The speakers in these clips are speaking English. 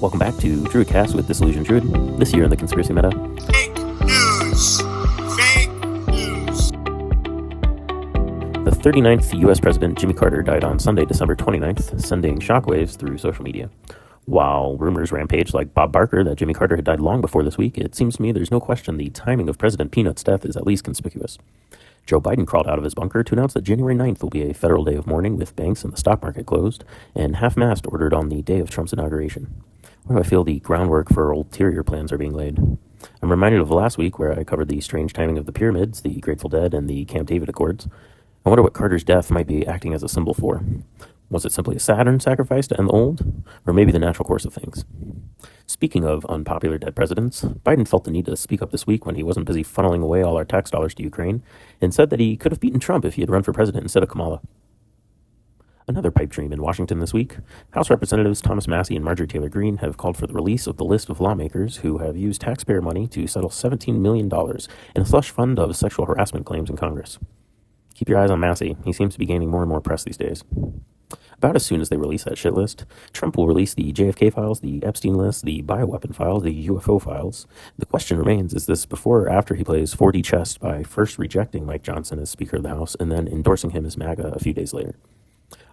Welcome back to Druidcast with Disillusioned Druid. This year in the Conspiracy Meta. Fake news! Fake news! The 39th U.S. President Jimmy Carter died on Sunday, December 29th, sending shockwaves through social media. While rumors rampaged like Bob Barker that Jimmy Carter had died long before this week, it seems to me there's no question the timing of President Peanut's death is at least conspicuous. Joe Biden crawled out of his bunker to announce that January 9th will be a federal day of mourning with banks and the stock market closed, and half-mast ordered on the day of Trump's inauguration. Where do I feel the groundwork for ulterior plans are being laid? I'm reminded of last week where I covered the strange timing of the pyramids, the Grateful Dead, and the Camp David Accords. I wonder what Carter's death might be acting as a symbol for. Was it simply a Saturn sacrifice to end the old? Or maybe the natural course of things? Speaking of unpopular dead presidents, Biden felt the need to speak up this week when he wasn't busy funneling away all our tax dollars to Ukraine, and said that he could have beaten Trump if he had run for president instead of Kamala. Another pipe dream in Washington this week. House Representatives Thomas Massie and Marjorie Taylor Greene have called for the release of the list of lawmakers who have used taxpayer money to settle $17 million in a slush fund of sexual harassment claims in Congress. Keep your eyes on Massie. He seems to be gaining more and more press these days. About as soon as they release that shit list, Trump will release the JFK files, the Epstein list, the bioweapon files, the UFO files. The question remains, is this before or after he plays 4D chess by first rejecting Mike Johnson as Speaker of the House and then endorsing him as MAGA a few days later?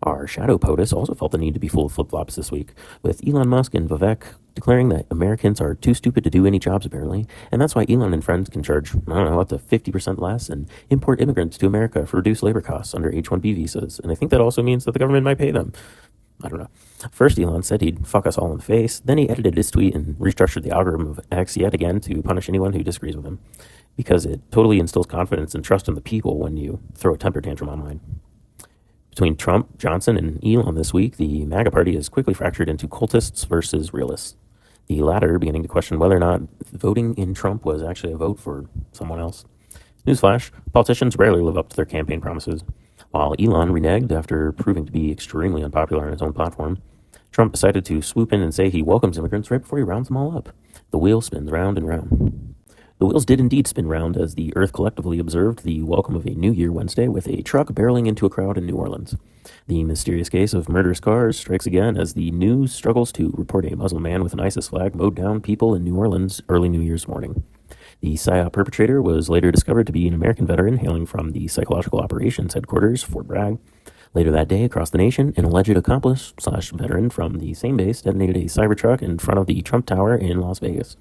Our shadow POTUS also felt the need to be full of flip-flops this week, with Elon Musk and Vivek declaring that Americans are too stupid to do any jobs, apparently, and that's why Elon and friends can charge, up to 50% less and import immigrants to America for reduced labor costs under H-1B visas, and I think that also means that the government might pay them. I don't know. First, Elon said he'd fuck us all in the face, then he edited his tweet and restructured the algorithm of X yet again to punish anyone who disagrees with him, because it totally instills confidence and trust in the people when you throw a temper tantrum online. Between Trump, Johnson, and Elon this week, the MAGA party is quickly fractured into cultists versus realists. The latter beginning to question whether or not voting in Trump was actually a vote for someone else. Newsflash, politicians rarely live up to their campaign promises. While Elon reneged after proving to be extremely unpopular on his own platform, Trump decided to swoop in and say he welcomes immigrants right before he rounds them all up. The wheel spins round and round. The wheels did indeed spin round as the Earth collectively observed the welcome of a New Year Wednesday with a truck barreling into a crowd in New Orleans. The mysterious case of murderous cars strikes again as the news struggles to report a Muslim man with an ISIS flag mowed down people in New Orleans early New Year's morning. The PSYOP perpetrator was later discovered to be an American veteran hailing from the Psychological Operations Headquarters, Fort Bragg. Later that day, across the nation, an alleged accomplice/veteran from the same base detonated a Cybertruck in front of the Trump Tower in Las Vegas.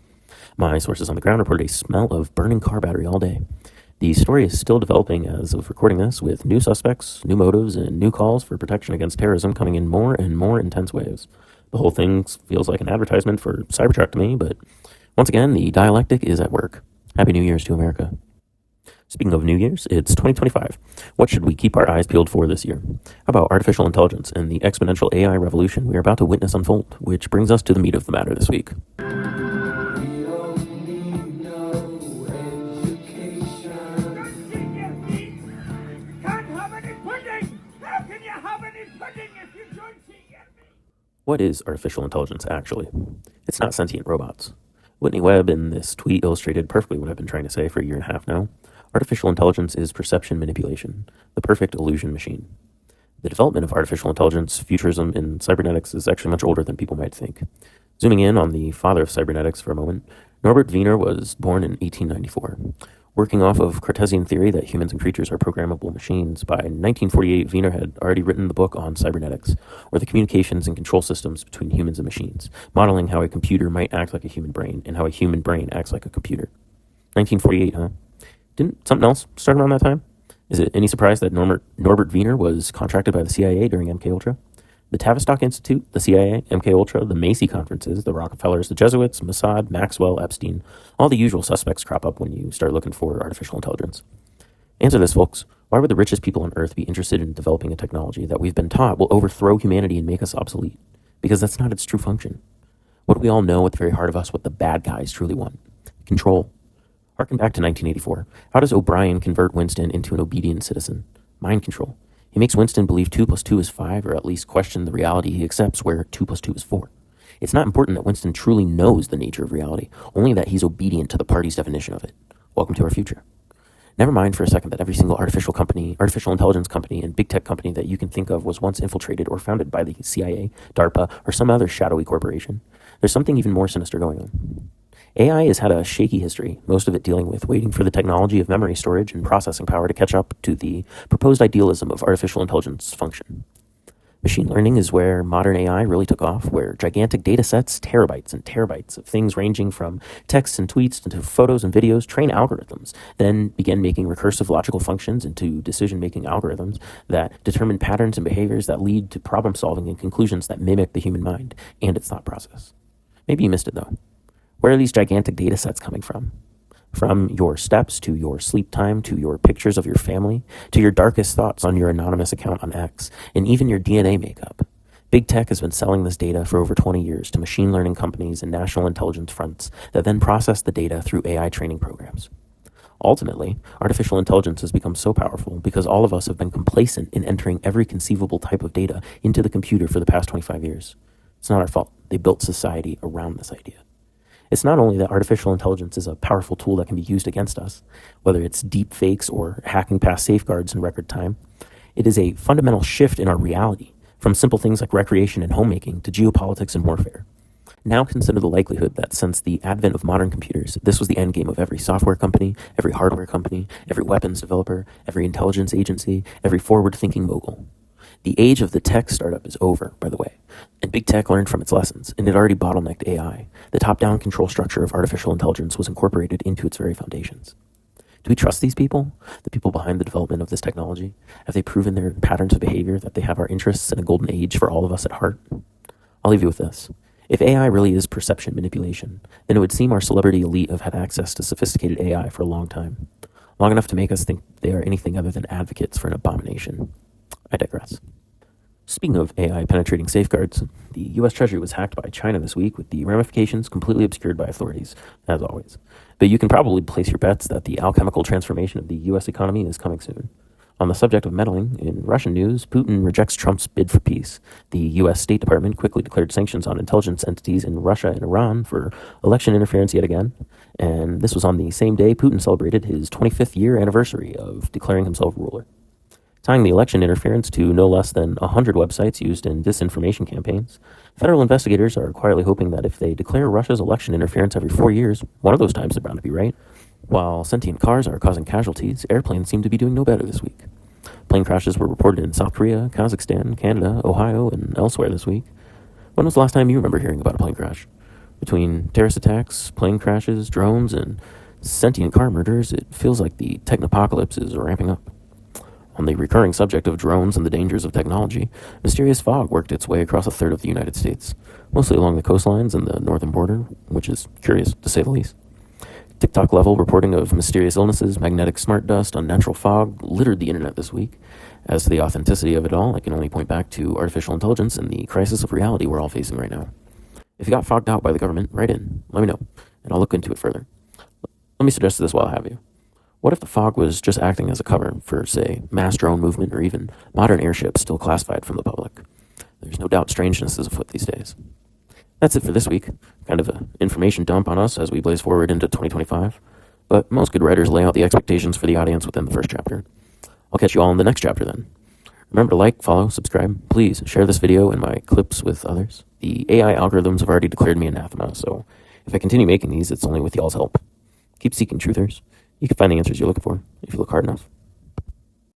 My sources on the ground reported a smell of burning car battery all day. The story is still developing as of recording this, with new suspects, new motives, and new calls for protection against terrorism coming in more and more intense waves. The whole thing feels like an advertisement for Cybertruck to me, but once again, the dialectic is at work. Happy New Year's to America. Speaking of New Year's, it's 2025. What should we keep our eyes peeled for this year? How about artificial intelligence and the exponential AI revolution we are about to witness unfold, which brings us to the meat of the matter this week. What is artificial intelligence, actually? It's not sentient robots. Whitney Webb in this tweet illustrated perfectly what I've been trying to say for a year and a half now. Artificial intelligence is perception manipulation, the perfect illusion machine. The development of artificial intelligence, futurism, and cybernetics is actually much older than people might think. Zooming in on the father of cybernetics for a moment, Norbert Wiener was born in 1894. Working off of Cartesian theory that humans and creatures are programmable machines, by 1948, Wiener had already written the book on cybernetics, or the communications and control systems between humans and machines, modeling how a computer might act like a human brain and how a human brain acts like a computer. 1948, huh? Didn't something else start around that time? Is it any surprise that Norbert Wiener was contracted by the CIA during MKUltra? The Tavistock Institute, the CIA, MKUltra, the Macy conferences, the Rockefellers, the Jesuits, Mossad, Maxwell, Epstein, all the usual suspects crop up when you start looking for artificial intelligence. Answer this, folks. Why would the richest people on Earth be interested in developing a technology that we've been taught will overthrow humanity and make us obsolete? Because that's not its true function. What do we all know at the very heart of us what the bad guys truly want? Control. Harken back to 1984. How does O'Brien convert Winston into an obedient citizen? Mind control. He makes Winston believe 2 + 2 is 5, or at least question the reality he accepts where 2 + 2 is 4. It's not important that Winston truly knows the nature of reality, only that he's obedient to the party's definition of it. Welcome to our future. Never mind for a second that every single artificial intelligence company, and big tech company that you can think of was once infiltrated or founded by the CIA, DARPA, or some other shadowy corporation. there's something even more sinister going on. AI has had a shaky history, most of it dealing with waiting for the technology of memory storage and processing power to catch up to the proposed idealism of artificial intelligence function. Machine learning is where modern AI really took off, where gigantic data sets, terabytes and terabytes of things ranging from texts and tweets to photos and videos, train algorithms, then begin making recursive logical functions into decision-making algorithms that determine patterns and behaviors that lead to problem solving and conclusions that mimic the human mind and its thought process. Maybe you missed it though. Where are these gigantic data sets coming from? From your steps to your sleep time to your pictures of your family to your darkest thoughts on your anonymous account on X and even your DNA makeup. Big tech has been selling this data for over 20 years to machine learning companies and national intelligence fronts that then process the data through AI training programs. Ultimately, artificial intelligence has become so powerful because all of us have been complacent in entering every conceivable type of data into the computer for the past 25 years. It's not our fault. They built society around this idea. It's not only that artificial intelligence is a powerful tool that can be used against us, whether it's deep fakes or hacking past safeguards in record time. It is a fundamental shift in our reality, from simple things like recreation and homemaking to geopolitics and warfare. Now consider the likelihood that since the advent of modern computers, this was the end game of every software company, every hardware company, every weapons developer, every intelligence agency, every forward-thinking mogul. The age of the tech startup is over, by the way, and big tech learned from its lessons, and it already bottlenecked AI. The top-down control structure of artificial intelligence was incorporated into its very foundations. Do we trust these people, the people behind the development of this technology? Have they proven their patterns of behavior that they have our interests in a golden age for all of us at heart? I'll leave you with this. If AI really is perception manipulation, then it would seem our celebrity elite have had access to sophisticated AI for a long time, long enough to make us think they are anything other than advocates for an abomination. I digress. Speaking of AI penetrating safeguards, the U.S. Treasury was hacked by China this week with the ramifications completely obscured by authorities, as always. But you can probably place your bets that the alchemical transformation of the U.S. economy is coming soon. On the subject of meddling, in Russian news, Putin rejects Trump's bid for peace. The U.S. State Department quickly declared sanctions on intelligence entities in Russia and Iran for election interference yet again. And this was on the same day Putin celebrated his 25th year anniversary of declaring himself ruler. Tying the election interference to no less than 100 websites used in disinformation campaigns, federal investigators are quietly hoping that if they declare Russia's election interference every 4 years, one of those times they're bound to be right. While sentient cars are causing casualties, airplanes seem to be doing no better this week. Plane crashes were reported in South Korea, Kazakhstan, Canada, Ohio, and elsewhere this week. When was the last time you remember hearing about a plane crash? Between terrorist attacks, plane crashes, drones, and sentient car murders, it feels like the technopocalypse is ramping up. On the recurring subject of drones and the dangers of technology, mysterious fog worked its way across a third of the United States, mostly along the coastlines and the northern border, which is curious, to say the least. TikTok-level reporting of mysterious illnesses, magnetic smart dust, unnatural fog littered the internet this week. As to the authenticity of it all, I can only point back to artificial intelligence and the crisis of reality we're all facing right now. If you got fogged out by the government, write in, let me know, and I'll look into it further. Let me suggest this while I have you. What if the fog was just acting as a cover for, say, mass drone movement or even modern airships still classified from the public? There's no doubt strangeness is afoot these days. That's it for this week. Kind of an information dump on us as we blaze forward into 2025. But most good writers lay out the expectations for the audience within the first chapter. I'll catch you all in the next chapter then. Remember to like, follow, subscribe. Please share this video and my clips with others. The AI algorithms have already declared me anathema, so if I continue making these, it's only with y'all's help. Keep seeking truthers. You can find the answers you're looking for if you look hard enough.